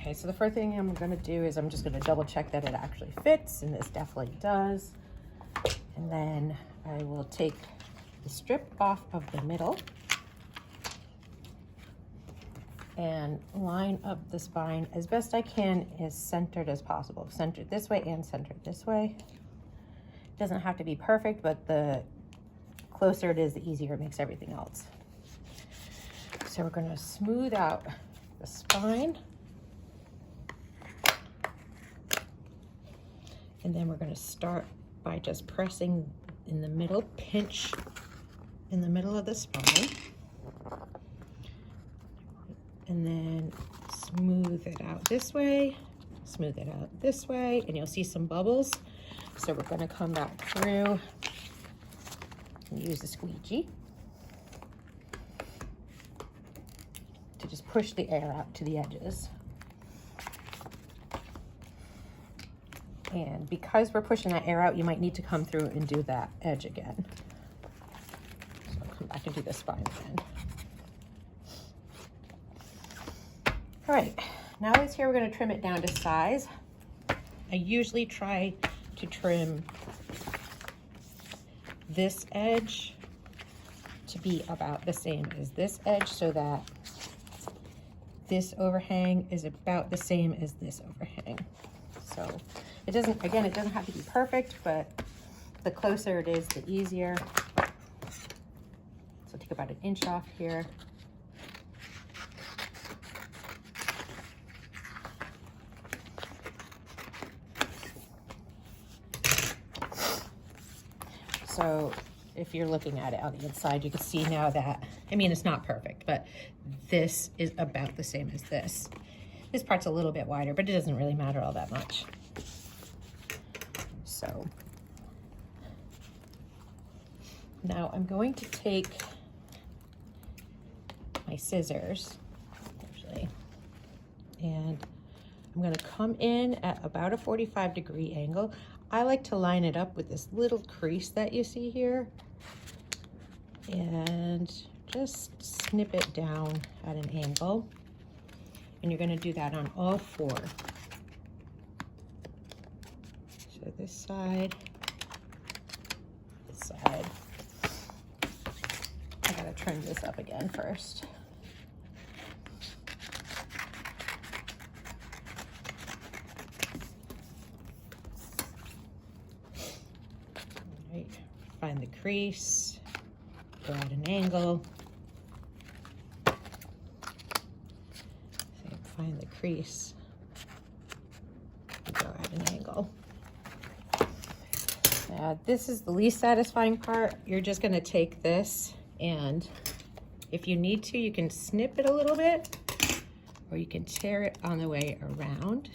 Okay, so the first thing I'm gonna do is I'm just gonna double check that it actually fits, and this definitely does. And then I will take the strip off of the middle and line up the spine as best I can, as centered as possible. Centered this way and centered this way. It doesn't have to be perfect, but the closer it is, the easier it makes everything else. So we're gonna smooth out the spine. And then we're gonna start by just pressing in the middle, pinch in the middle of the spine. And then smooth it out this way, smooth it out this way, and you'll see some bubbles. So we're gonna come back through and use the squeegee to just push the air out to the edges. And because we're pushing that air out, you might need to come through and do that edge again. So I'll come back and do the spine again. All right, now it's here, we're gonna trim it down to size. I usually try to trim this edge to be about the same as this edge, so that this overhang is about the same as this overhang. So it doesn't, again, it doesn't have to be perfect, but the closer it is, the easier. So take about 1 inch off here. So if you're looking at it on the inside, you can see now that, I mean, it's not perfect, but this is about the same as this. This part's a little bit wider, but it doesn't really matter all that much. So now I'm going to take my scissors, actually, and I'm gonna come in at about a 45-degree angle. I like to line it up with this little crease that you see here and just snip it down at an angle. And you're gonna do that on all 4. So this side. I gotta trim this up again first. Find the crease, go at an angle. So find the crease, go at an angle. This is the least satisfying part. You're just gonna take this, and if you need to, you can snip it a little bit, or you can tear it on the way around.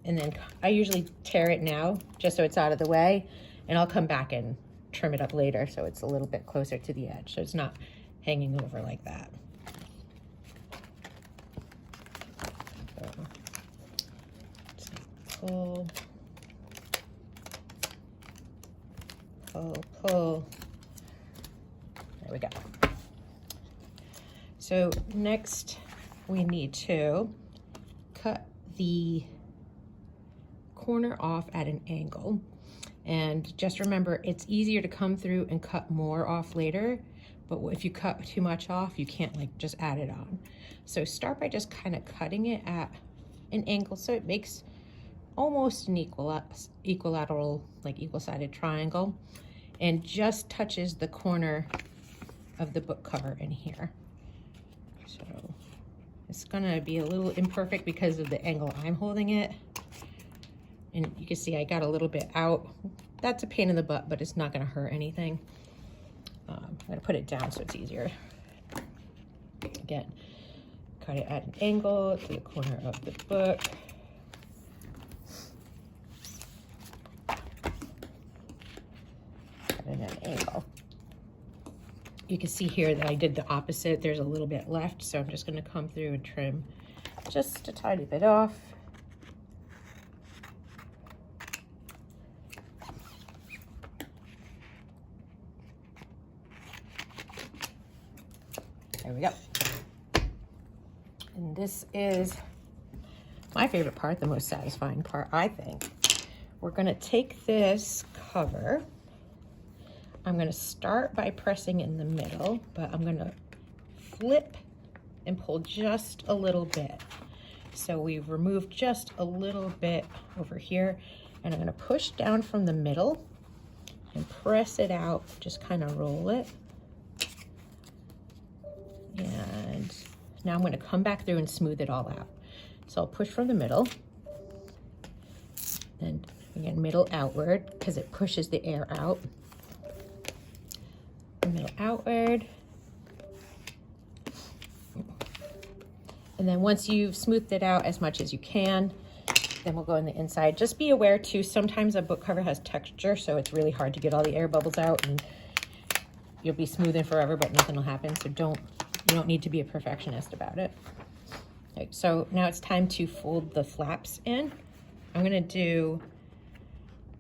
And then I usually tear it now just so it's out of the way, and I'll come back and trim it up later so it's a little bit closer to the edge, so it's not hanging over like that. So, pull, pull, pull. There we go. So next we need to cut the corner off at an angle, and just remember, it's easier to come through and cut more off later, but if you cut too much off, you can't like just add it on. So start by just kind of cutting it at an angle so it makes almost an equilateral, like equal-sided triangle, and just touches the corner of the book cover in here. So it's gonna be a little imperfect because of the angle I'm holding it. And you can see I got a little bit out. That's a pain in the butt, but it's not gonna hurt anything. I'm gonna put it down so it's easier. Again, cut it at an angle to the corner of the book. Cut it at an angle. You can see here that I did the opposite. There's a little bit left, so I'm just gonna come through and trim just a tiny bit off. There we go. And this is my favorite part, the most satisfying part, I think. We're gonna take this cover. I'm gonna start by pressing in the middle, but I'm gonna flip and pull just a little bit. So we've removed just a little bit over here, and I'm gonna push down from the middle and press it out, just kind of roll it. And now I'm gonna come back through and smooth it all out. So I'll push from the middle, and again, middle outward, because it pushes the air out. Middle outward. And then once you've smoothed it out as much as you can, then we'll go in the inside. Just be aware too, sometimes a book cover has texture, so it's really hard to get all the air bubbles out, and you'll be smoothing forever, but nothing will happen. So you don't need to be a perfectionist about it. Okay, so now it's time to fold the flaps in. I'm gonna do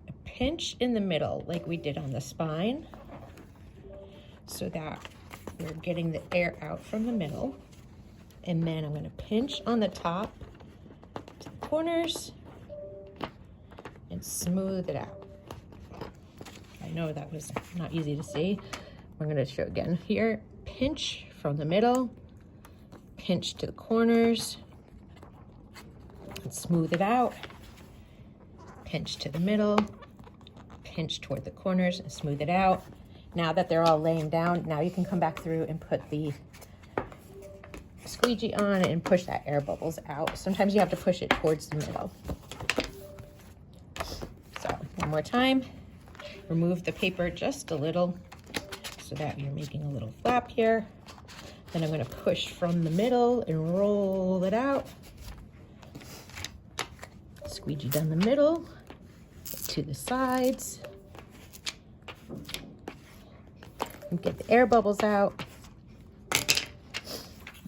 a pinch in the middle like we did on the spine, so that we're getting the air out from the middle. And then I'm gonna pinch on the top to the corners and smooth it out. I know that was not easy to see. I'm gonna show again here. Pinch from the middle, pinch to the corners, and smooth it out. Pinch to the middle, pinch toward the corners and smooth it out. Now that they're all laying down, now you can come back through and put the squeegee on and push that air bubbles out. Sometimes you have to push it towards the middle. So one more time, remove the paper just a little so that you're making a little flap here. Then I'm going to push from the middle and roll it out. Squeegee down the middle, to the sides. And get the air bubbles out.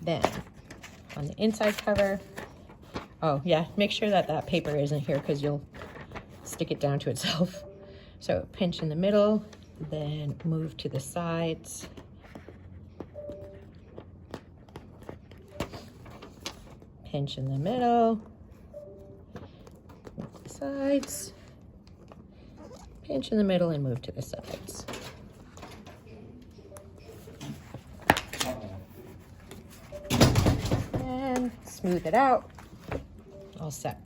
Then on the inside cover, oh yeah, make sure that that paper isn't here because you'll stick it down to itself. So pinch in the middle, then move to the sides. Pinch in the middle, move to the sides. Pinch in the middle and move to the sides. And smooth it out. All set.